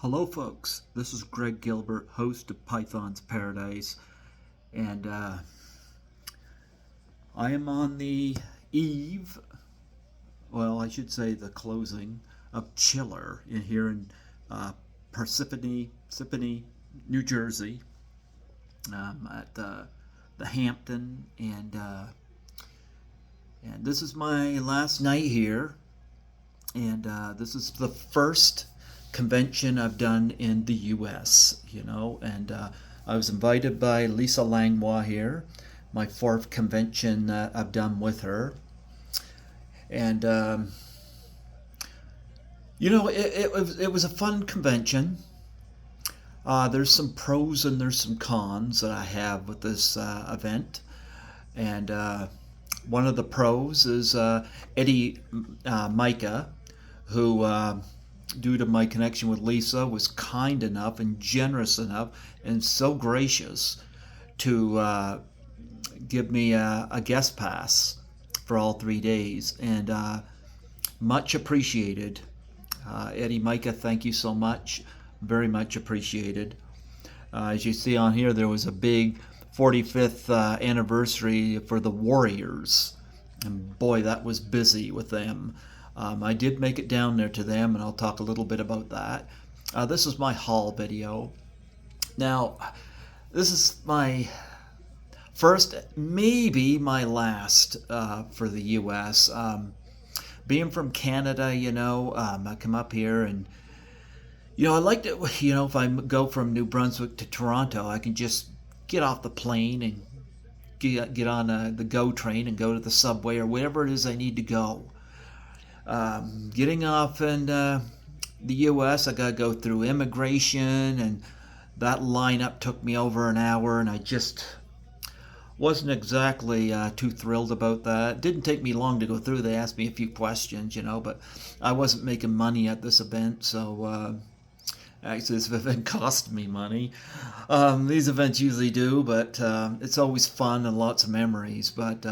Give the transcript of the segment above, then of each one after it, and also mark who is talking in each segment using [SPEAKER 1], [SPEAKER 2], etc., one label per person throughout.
[SPEAKER 1] Hello, folks. This is Greg Gilbert, host of Python's Paradise, and I am on the eve, well, I should say the closing of Chiller here in Parsippany, New Jersey, at the Hampton, and this is my last night here, and this is the first convention I've done in the U.S. And I was invited by Lisa Langlois here, my fourth convention that I've done with her, and it was a fun convention. There's some pros and there's some cons that I have with this event, and one of the pros is Eddie Micah, who, due to my connection with Lisa, was kind enough and generous enough and so gracious to give me a guest pass for all 3 days, and much appreciated. Eddie Micah, thank you so much. Very much appreciated. As you see on here, there was a big 45th anniversary for the Warriors, and boy, that was busy with them. I did make it down there to them, and I'll talk a little bit about that. This is my haul video. Now, this is my first, maybe my last for the U.S. Being from Canada, I come up here and, I like to, if I go from New Brunswick to Toronto, I can just get off the plane and get on the GO train and go to the subway or wherever it is I need to go. Getting off in the U.S., I got to go through immigration, and that lineup took me over an hour, and I just wasn't exactly too thrilled about that. It didn't take me long to go through. They asked me a few questions, but I wasn't making money at this event, so actually this event cost me money. These events usually do, but it's always fun and lots of memories. But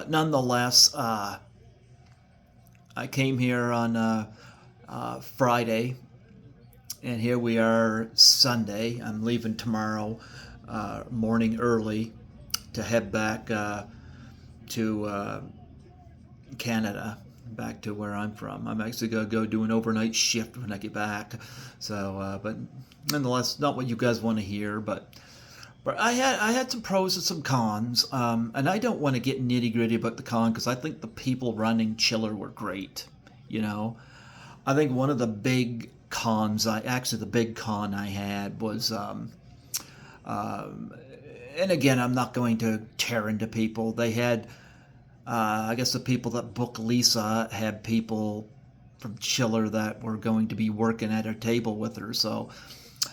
[SPEAKER 1] nonetheless, I came here on Friday, and here we are Sunday. I'm leaving tomorrow morning early to head back to Canada, back to where I'm from. I'm actually going to go do an overnight shift when I get back. So, but nonetheless, not what you guys want to hear, but I had some pros and some cons, and I don't want to get nitty gritty about the con because I think the people running Chiller were great. I think one of the big cons, the big con I had was, and again, I'm not going to tear into people. They had, I guess the people that booked Lisa had people from Chiller that were going to be working at her table with her, so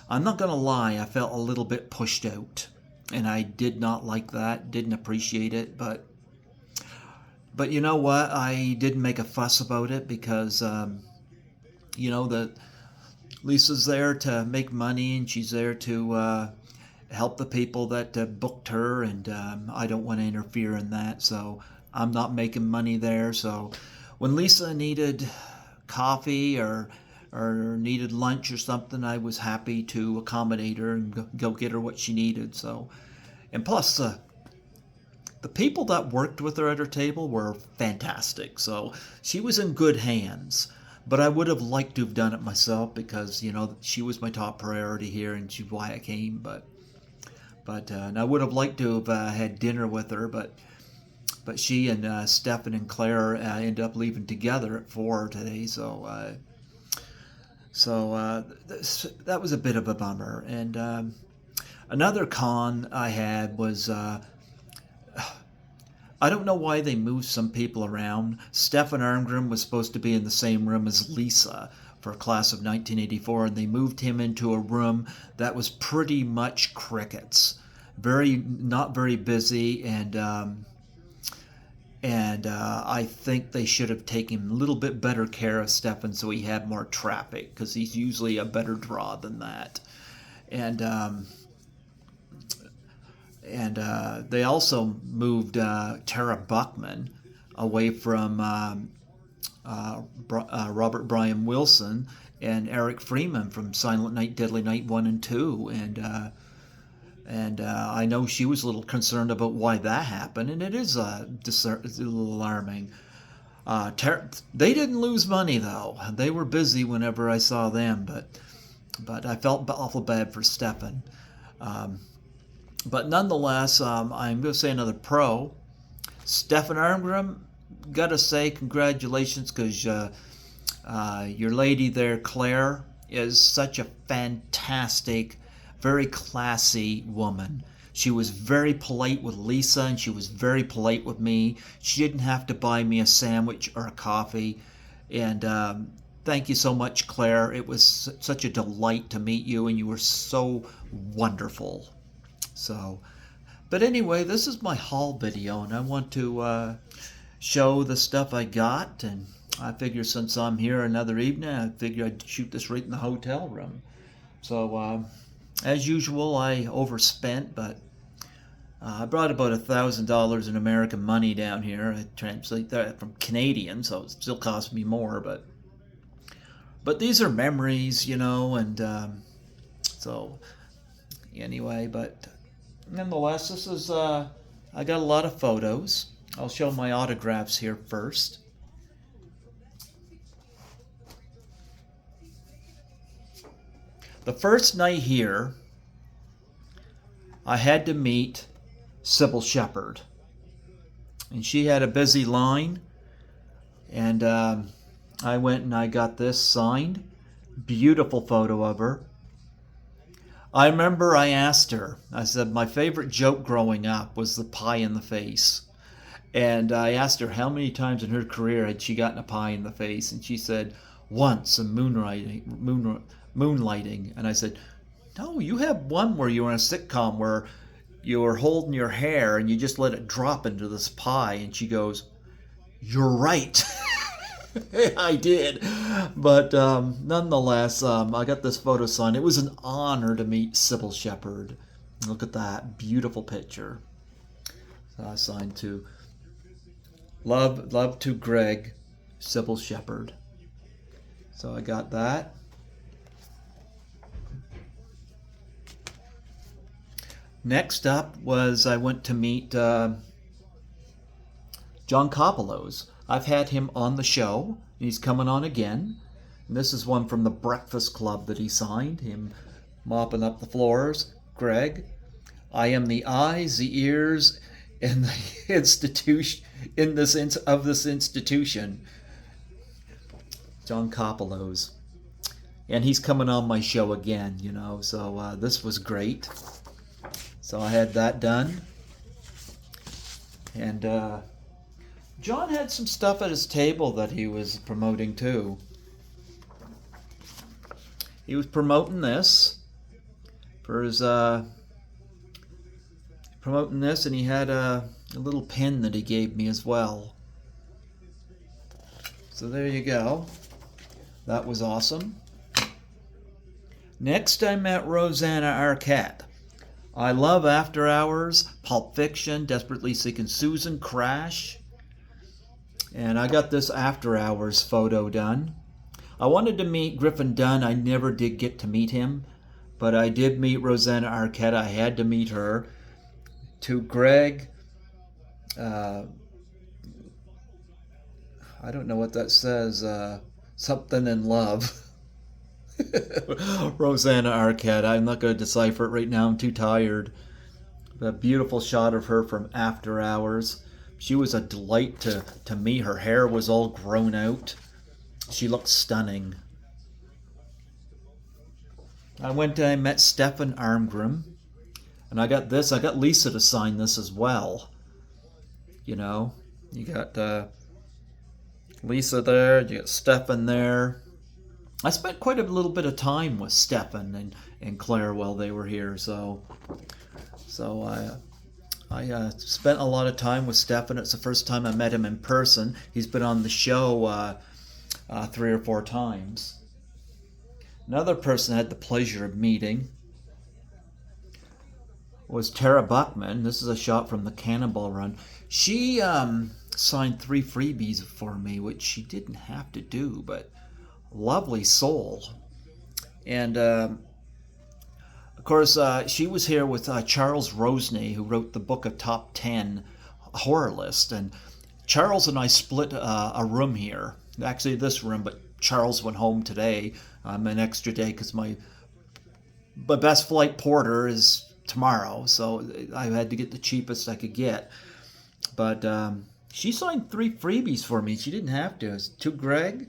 [SPEAKER 1] I'm not going to lie, I felt a little bit pushed out, and I did not like that, didn't appreciate it, but you know what, I didn't make a fuss about it because, that Lisa's there to make money, and she's there to help the people that booked her, and I don't want to interfere in that, so I'm not making money there, so when Lisa needed coffee or needed lunch or something, I was happy to accommodate her and go get her what she needed. So, and plus, the people that worked with her at her table were fantastic. So she was in good hands. But I would have liked to have done it myself because she was my top priority here, and she's why I came. But and I would have liked to have had dinner with her, but she and Stefan and Claire ended up leaving together at 4 today. So. That was a bit of a bummer. And another con I had was I don't know why they moved some people around. Stefan Armgren was supposed to be in the same room as Lisa for class of 1984, and they moved him into a room that was pretty much crickets. Not very busy, and I think they should have taken a little bit better care of Stefan so he had more traffic, because he's usually a better draw than that. And they also moved Tara Buckman away from Robert Brian Wilson and Eric Freeman from Silent Night, Deadly Night 1 and 2. And I know she was a little concerned about why that happened, and it is it's a little alarming. They didn't lose money, though. They were busy whenever I saw them, but I felt awful bad for Stefan. But nonetheless, I'm going to say another pro. Stefan Armgrim, gotta say congratulations, because your lady there, Claire, is such a fantastic, very classy woman. She was very polite with Lisa, and she was very polite with me. She didn't have to buy me a sandwich or a coffee. And thank you so much, Claire. It was such a delight to meet you, and you were so wonderful. So, but anyway, this is my haul video, and I want to show the stuff I got. And I figure since I'm here another evening, I figure I'd shoot this right in the hotel room. So, as usual, I overspent, but I brought about $1,000 in American money down here. I translate that from Canadian, so it still cost me more. But these are memories, and so anyway. But nonetheless, this is I got a lot of photos. I'll show my autographs here first. The first night here, I had to meet Cybill Shepherd. And she had a busy line. And I went and I got this signed. Beautiful photo of her. I remember I asked her, I said, my favorite joke growing up was the pie in the face. And I asked her how many times in her career had she gotten a pie in the face. And she said, once in moonlighting. And I said, no, you have one where you were in a sitcom where you were holding your hair and you just let it drop into this pie. And she goes, you're right. I did. But nonetheless, I got this photo signed. It was an honor to meet Cybill Shepherd. Look at that beautiful picture. So I signed to Love to Greg, Cybill Shepherd. So I got that. Next up was I went to meet John Kopelos. I've had him on the show. He's coming on again. And this is one from the Breakfast Club that he signed. Him mopping up the floors. Greg, I am the eyes, the ears, and the institution of this institution. John Kopelos. And he's coming on my show again, So this was great. So I had that done. And John had some stuff at his table that he was promoting too. He was promoting this for his and he had a little pin that he gave me as well. So there you go. That was awesome. Next, I met Rosanna Arquette. I love After Hours, Pulp Fiction, Desperately Seeking Susan, Crash. And I got this After Hours photo done. I wanted to meet Griffin Dunne. I never did get to meet him. But I did meet Rosanna Arquette. I had to meet her. To Greg, I don't know what that says. Something in love. Rosanna Arquette. I'm not going to decipher it right now. I'm too tired. A beautiful shot of her from After Hours. She was a delight to me. Her hair was all grown out. She looked stunning. I met Stefan Armgrim. And I got this. I got Lisa to sign this as well. You got Lisa there. You got Stefan there. I spent quite a little bit of time with Stefan and Claire while they were here. So I spent a lot of time with Stefan. It's the first time I met him in person. He's been on the show 3 or 4 times. Another person I had the pleasure of meeting was Tara Buckman. This is a shot from the Cannonball Run. She signed 3 freebies for me, which she didn't have to do, but lovely soul. And of course, she was here with Charles Rosney, who wrote the book of Top 10 Horror List. And Charles and I split a room here. Actually, this room, but Charles went home today. An extra day because my best flight porter is tomorrow, so I had to get the cheapest I could get. But she signed 3 freebies for me. She didn't have to. It's to Greg,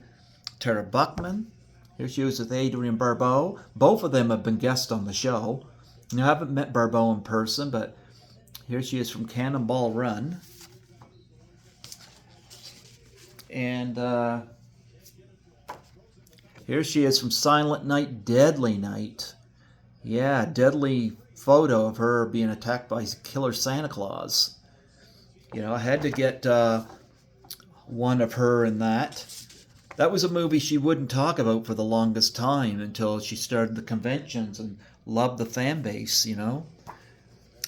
[SPEAKER 1] Tara Buckman. Here she was with Adrienne Barbeau. Both of them have been guests on the show. I haven't met Barbeau in person, but here she is from Cannonball Run. And here she is from Silent Night, Deadly Night. Yeah, deadly photo of her being attacked by Killer Santa Claus. You know, I had to get one of her in that. That was a movie she wouldn't talk about for the longest time until she started the conventions and loved the fan base, you know.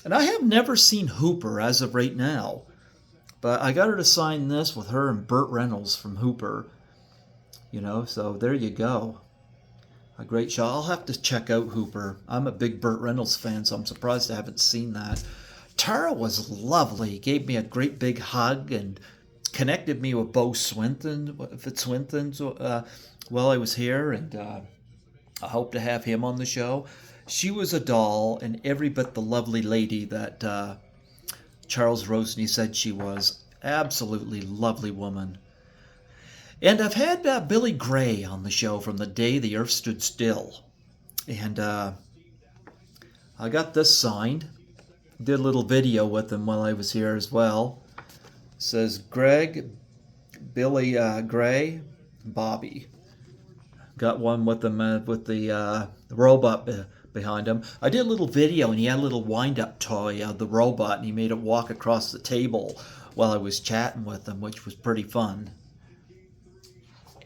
[SPEAKER 1] And I have never seen Hooper as of right now. But I got her to sign this with her and Burt Reynolds from Hooper. You know, so there you go. A great show. I'll have to check out Hooper. I'm a big Burt Reynolds fan, so I'm surprised I haven't seen that. Tara was lovely. Gave me a great big hug and connected me with Bo Fitzwinton while I was here, and I hope to have him on the show. She was a doll, and every bit the lovely lady that Charles Rosney said she was. Absolutely lovely woman. And I've had Billy Gray on the show from the day the earth stood still. And I got this signed. Did a little video with him while I was here as well. It says Greg, Billy Gray, Bobby. Got one with him with the robot behind him. I did a little video, and he had a little wind-up toy of the robot, and he made it walk across the table while I was chatting with him, which was pretty fun.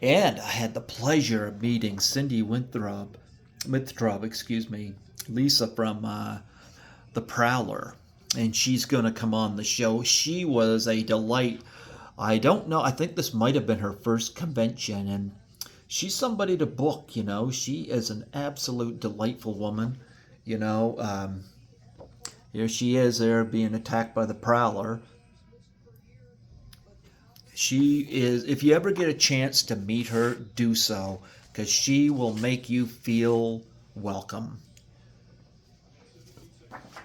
[SPEAKER 1] And I had the pleasure of meeting Cindy Winthrop, Lisa from The Prowler, and she's going to come on the show. She was a delight. I don't know, I think this might have been her first convention, and she's somebody to book, you know. She is an absolute delightful woman, you know. Here she is there being attacked by the Prowler. She is, if you ever get a chance to meet her, do so, because she will make you feel welcome.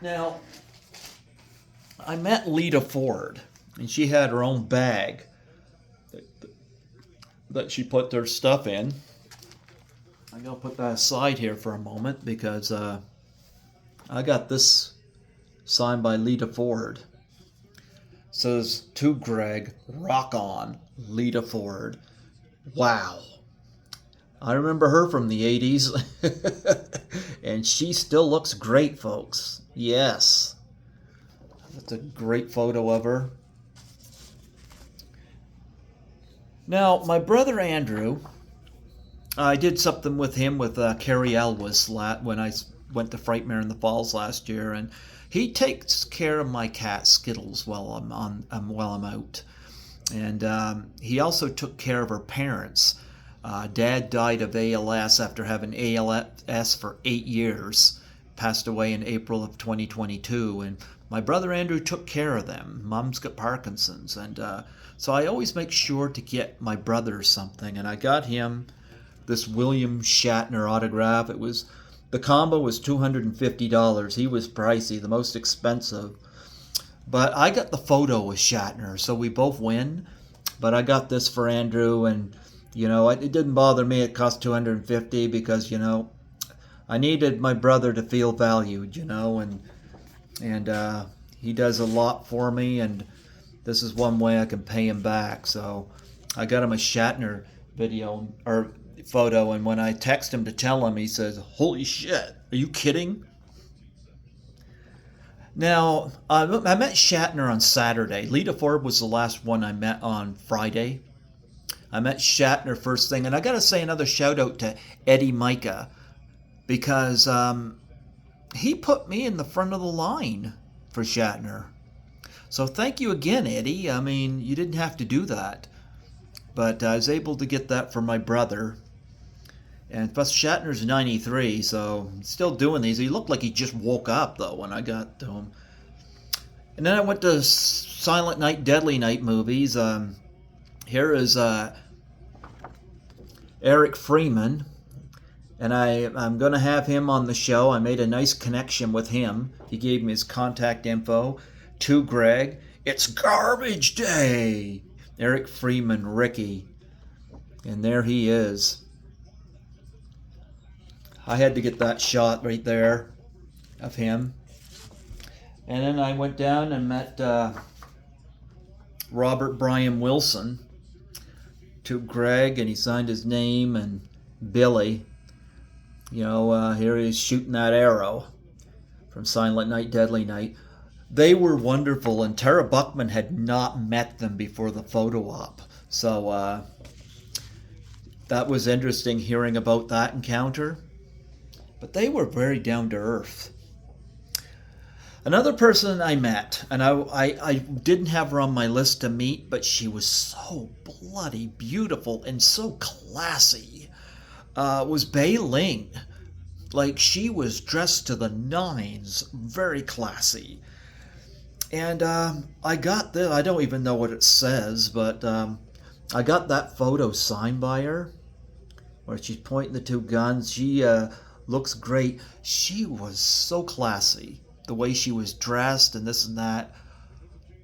[SPEAKER 1] Now, I met Lita Ford, and she had her own bag that she put their stuff in. I'm going to put that aside here for a moment because I got this signed by Lita Ford. It says, to Greg, rock on, Lita Ford. Wow. I remember her from the 80s, and she still looks great, folks. Yes. That's a great photo of her. Now, my brother Andrew, I did something with him with Carrie Elwes when I went to Frightmare in the Falls last year, and he takes care of my cat Skittles while I'm out. And he also took care of her parents. Dad died of ALS after having ALS for 8 years. Passed away in April of 2022, and my brother Andrew took care of them. Mom's got Parkinson's, and so I always make sure to get my brother something, and I got him this William Shatner autograph. The combo was $250. He was pricey, the most expensive. But I got the photo with Shatner, so we both win. But I got this for Andrew, and you know, it didn't bother me. It cost $250 because, you know, I needed my brother to feel valued, you know, and he does a lot for me, and this is one way I can pay him back. So I got him a Shatner video or photo, and when I text him to tell him, he says, "Holy shit, are you kidding?" Now, I met Shatner on Saturday. Lita Ford was the last one I met on Friday. I met Shatner first thing, and I got to say another shout out to Eddie Micah, because he put me in the front of the line for Shatner. So thank you again, Eddie. I mean, you didn't have to do that, but I was able to get that for my brother. And plus, Shatner's 93, so he's still doing these. He looked like he just woke up, though, when I got to him. And then I went to Silent Night, Deadly Night movies. Here is Eric Freeman, and I'm going to have him on the show. I made a nice connection with him. He gave me his contact info to Greg. It's garbage day! Eric Freeman, Ricky. And there he is. I had to get that shot right there of him. And then I went down and met Robert Brian Wilson to Greg, and he signed his name, and Billy. Here he's shooting that arrow from Silent Night, Deadly Night. They were wonderful, and Tara Buckman had not met them before the photo op. So that was interesting hearing about that encounter. But they were very down to earth. Another person I met, and I didn't have her on my list to meet, but she was so bloody beautiful and so classy, was Bei Ling. Like, she was dressed to the nines, very classy. And I got this, I don't even know what it says, but I got that photo signed by her, where she's pointing the two guns. She looks great. She was so classy, the way she was dressed and this and that.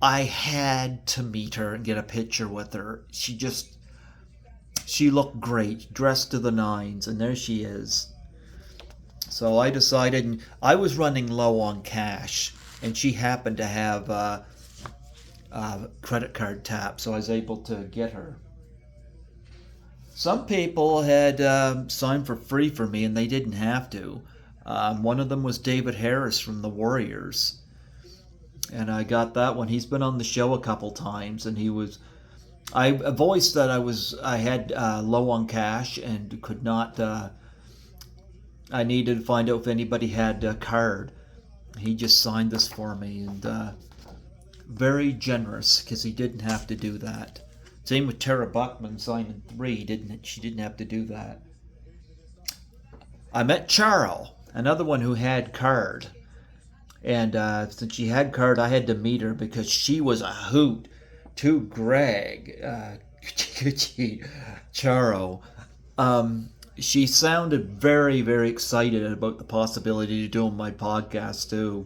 [SPEAKER 1] I had to meet her and get a picture with her. She looked great, dressed to the nines, and there she is. So I decided, and I was running low on cash, and she happened to have a credit card tap, so I was able to get her. Some people had signed for free for me, and they didn't have to. One of them was David Harris from the Warriors, and I got that one. He's been on the show a couple times, and I voiced that I had low on cash and could not. I needed to find out if anybody had a card. He just signed this for me, and very generous because he didn't have to do that. Same with Tara Buckman signing 3. She didn't have to do that. I met Charo, another one who had card. And since she had card, I had to meet her because she was a hoot to Greg. Charo. She sounded very, very excited about the possibility of doing my podcast too.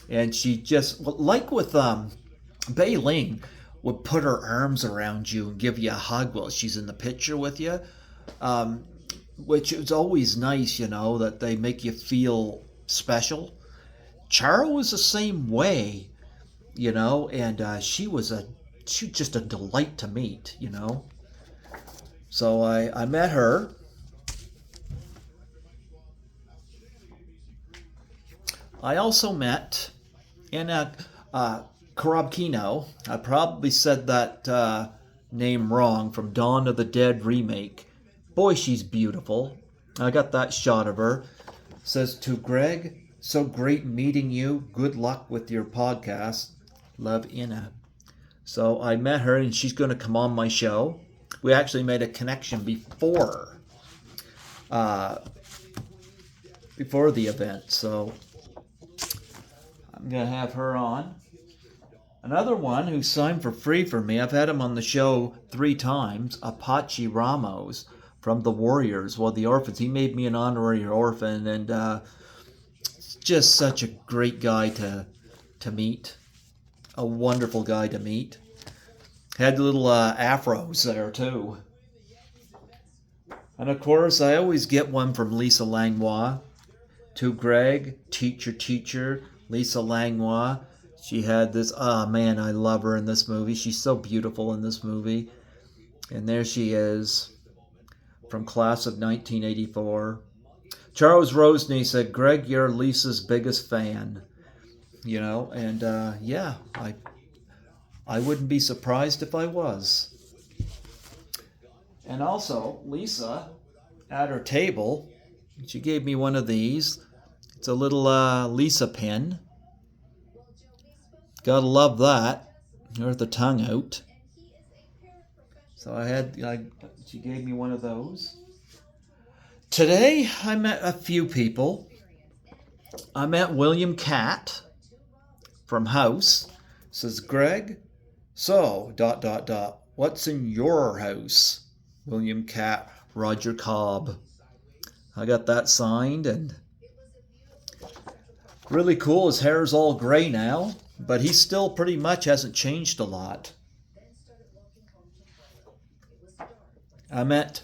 [SPEAKER 1] And she just, like with Bei Ling, would put her arms around you and give you a hug while she's in the picture with you, which is always nice, that they make you feel special. Charo was the same way, and she was just a delight to meet, So I met her. I also met Anna Korobkino. I probably said that name wrong, from Dawn of the Dead remake. Boy, she's beautiful. I got that shot of her. Says to Greg, so great meeting you. Good luck with your podcast. Love, Anna. So I met her, and she's going to come on my show. We actually made a connection before the event. So I'm going to have her on. Another one who signed for free for me, I've had him on the show 3 times, Apache Ramos from the Warriors, the Orphans. He made me an honorary orphan, and just such a great guy to meet. A wonderful guy to meet. Had little afros there too. And of course, I always get one from Lisa Langlois. To Greg, teacher, Lisa Langlois. She had this, man, I love her in this movie. She's so beautiful in this movie. And there she is, from class of 1984. Charles Rosny said, Greg, you're Lisa's biggest fan. And yeah, I wouldn't be surprised if I was. And also, Lisa, at her table, she gave me one of these. It's a little Lisa pin. Gotta love that. There's the tongue out. So she gave me one of those. Today I met a few people. I met William Catt from House. Says, Greg, so, ... what's in your house? William Catt, Roger Cobb. I got that signed, and really cool. His hair's all gray now, but he still pretty much hasn't changed a lot. I met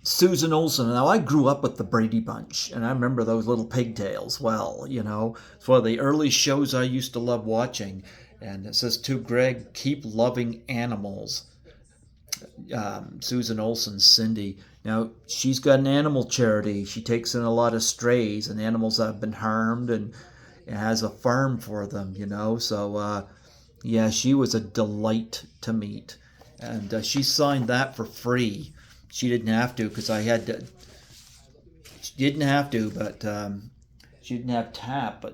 [SPEAKER 1] Susan Olsen. Now, I grew up with the Brady Bunch, and I remember those little pigtails well, you know. It's one of the early shows I used to love watching. And it says, to Greg, keep loving animals. Susan Olsen, Cindy. Now, she's got an animal charity. She takes in a lot of strays and animals that have been harmed, and has a farm for them, you know. So, yeah, she was a delight to meet. And she signed that for free. She didn't have to, because I had to. She didn't have to, but she didn't have tap.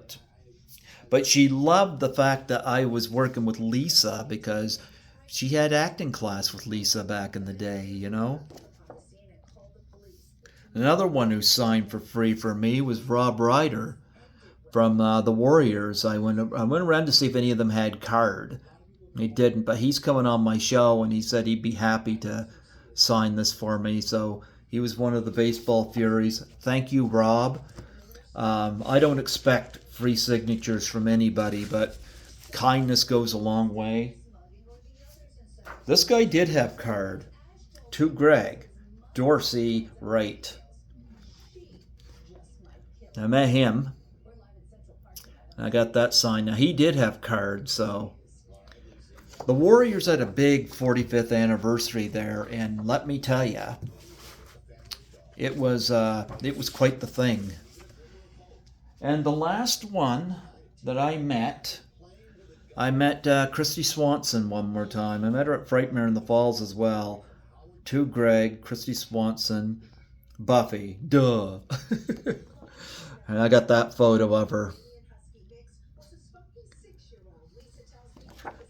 [SPEAKER 1] But she loved the fact that I was working with Lisa, because she had acting class with Lisa back in the day, you know. Another one who signed for free for me was Rob Ryder from the Warriors. I went around to see if any of them had card. He didn't, but he's coming on my show, and he said he'd be happy to sign this for me. So he was one of the baseball furies. Thank you, Rob. I don't expect free signatures from anybody, but kindness goes a long way. This guy did have card. To Greg, Dorsey Wright. I met him. I got that signed. Now, he did have card, so. The Warriors had a big 45th anniversary there, and let me tell you, it was quite the thing. And the last one that I met Christy Swanson one more time. I met her at Frightmare in the Falls as well. To Greg, Christy Swanson, Buffy, duh. And I got that photo of her.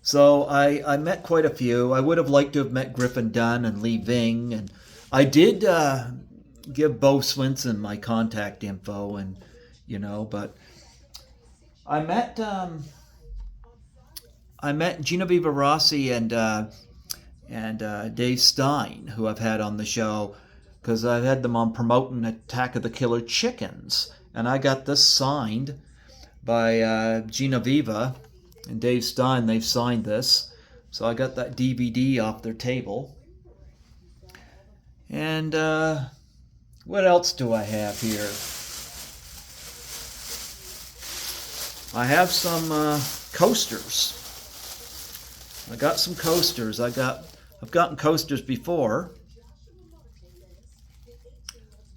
[SPEAKER 1] So I met quite a few. I would have liked to have met Griffin Dunn and Lee Ving, and I did give Bo Swinson my contact info, and you know, but I met Genevieve Rossi and Dave Stein, who I've had on the show, because I've had them on promoting Attack of the Killer Chickens, and I got this signed by Genevieve and Dave Stein. They've signed this, so I got that DVD off their table. And what else do I have here? I have some coasters. I got some coasters. I've gotten coasters before.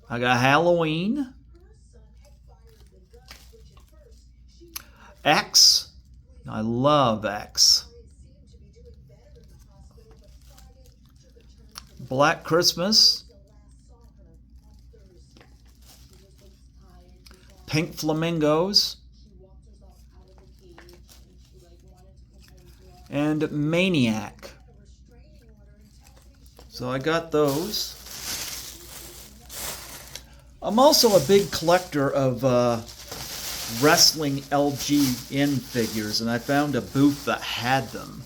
[SPEAKER 1] I got Halloween, X. I love X. Black Christmas, Pink Flamingos, and Maniac. So I got those. I'm also a big collector of wrestling LGN figures, and I found a booth that had them.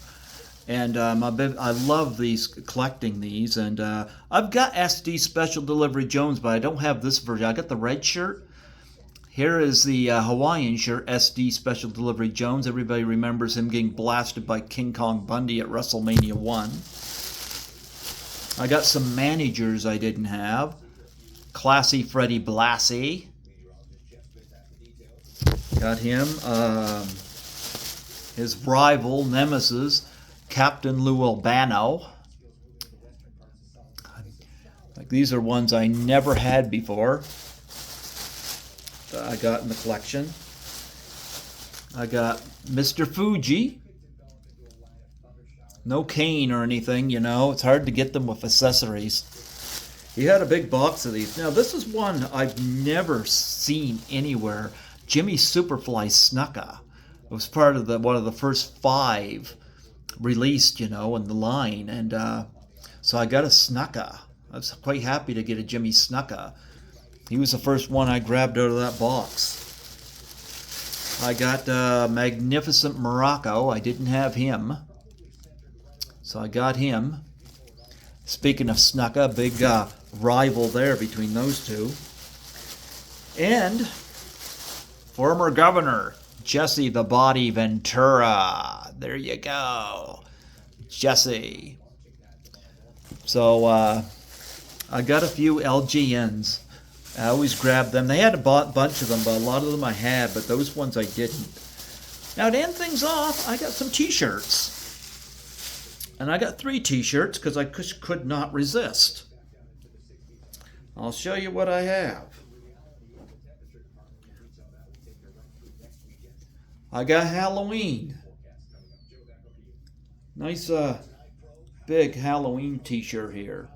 [SPEAKER 1] And I love collecting these. And I've got SD Special Delivery Jones, but I don't have this version. I got the red shirt. Here is the Hawaiian shirt, SD Special Delivery Jones. Everybody remembers him getting blasted by King Kong Bundy at WrestleMania 1. I got some managers I didn't have. Classy Freddie Blassie. Got him. His rival, nemesis, Captain Lou Albano. Like, these are ones I never had before that I got in the collection. I got Mr. Fuji. No cane or anything, you know. It's hard to get them with accessories. He had a big box of these. Now, this is one I've never seen anywhere. Jimmy Superfly Snuka. It was part of one of the first 5 released, in the line, and so I got a Snuka. I was quite happy to get a Jimmy Snuka. He was the first one I grabbed out of that box. I got Magnificent Morocco. I didn't have him, so I got him. Speaking of Snuka, big rival there between those two. And former governor Jesse the Body Ventura. There you go, Jesse. So I got a few LGNs. I always grab them. They had a bunch of them, but a lot of them I had, but those ones I didn't. Now, to end things off, I got some t-shirts. And I got 3 t-shirts because I could not resist. I'll show you what I have. I got Halloween. Nice big Halloween t-shirt here.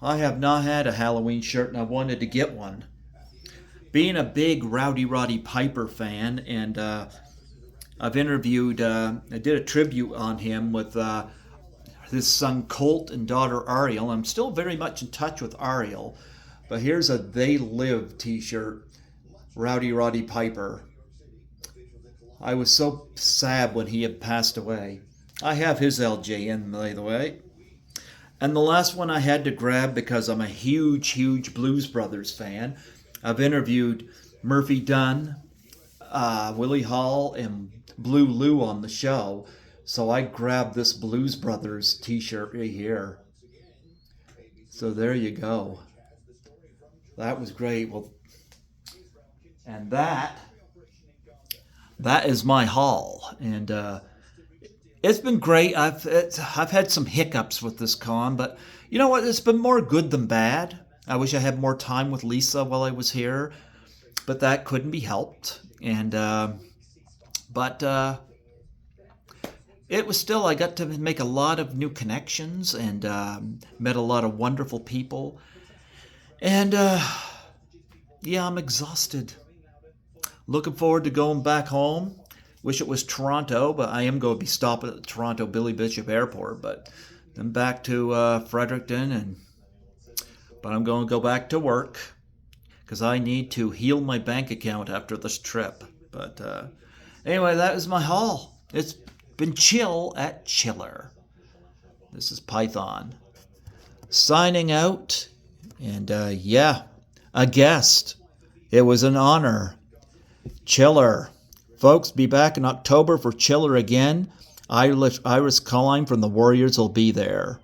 [SPEAKER 1] I have not had a Halloween shirt and I wanted to get one. Being a big Rowdy Roddy Piper fan, and I've interviewed, I did a tribute on him with his son Colt and daughter Ariel. I'm still very much in touch with Ariel, but here's a They Live t-shirt, Rowdy Roddy Piper. I was so sad when he had passed away. I have his LJN, by the way. And the last one I had to grab because I'm a huge Blues Brothers fan. I've interviewed Murphy Dunn, Willie Hall, and Blue Lou on the show. So I grabbed this Blues Brothers t-shirt right here. So there you go. That was great. Well, and that is my haul. And it's been great. I've had some hiccups with this con, but you know what? It's been more good than bad. I wish I had more time with Lisa while I was here, but that couldn't be helped. And but it was still, I got to make a lot of new connections and met a lot of wonderful people. And yeah, I'm exhausted. Looking forward to going back home. Wish it was Toronto, but I am going to be stopping at the Toronto Billy Bishop Airport. But then back to Fredericton, but I'm going to go back to work because I need to heal my bank account after this trip. But anyway, that is my haul. It's been chill at Chiller. This is Python signing out, and yeah, a guest. It was an honor. Chiller. Folks, be back in October for Chiller again. Iris Culline from the Warriors will be there.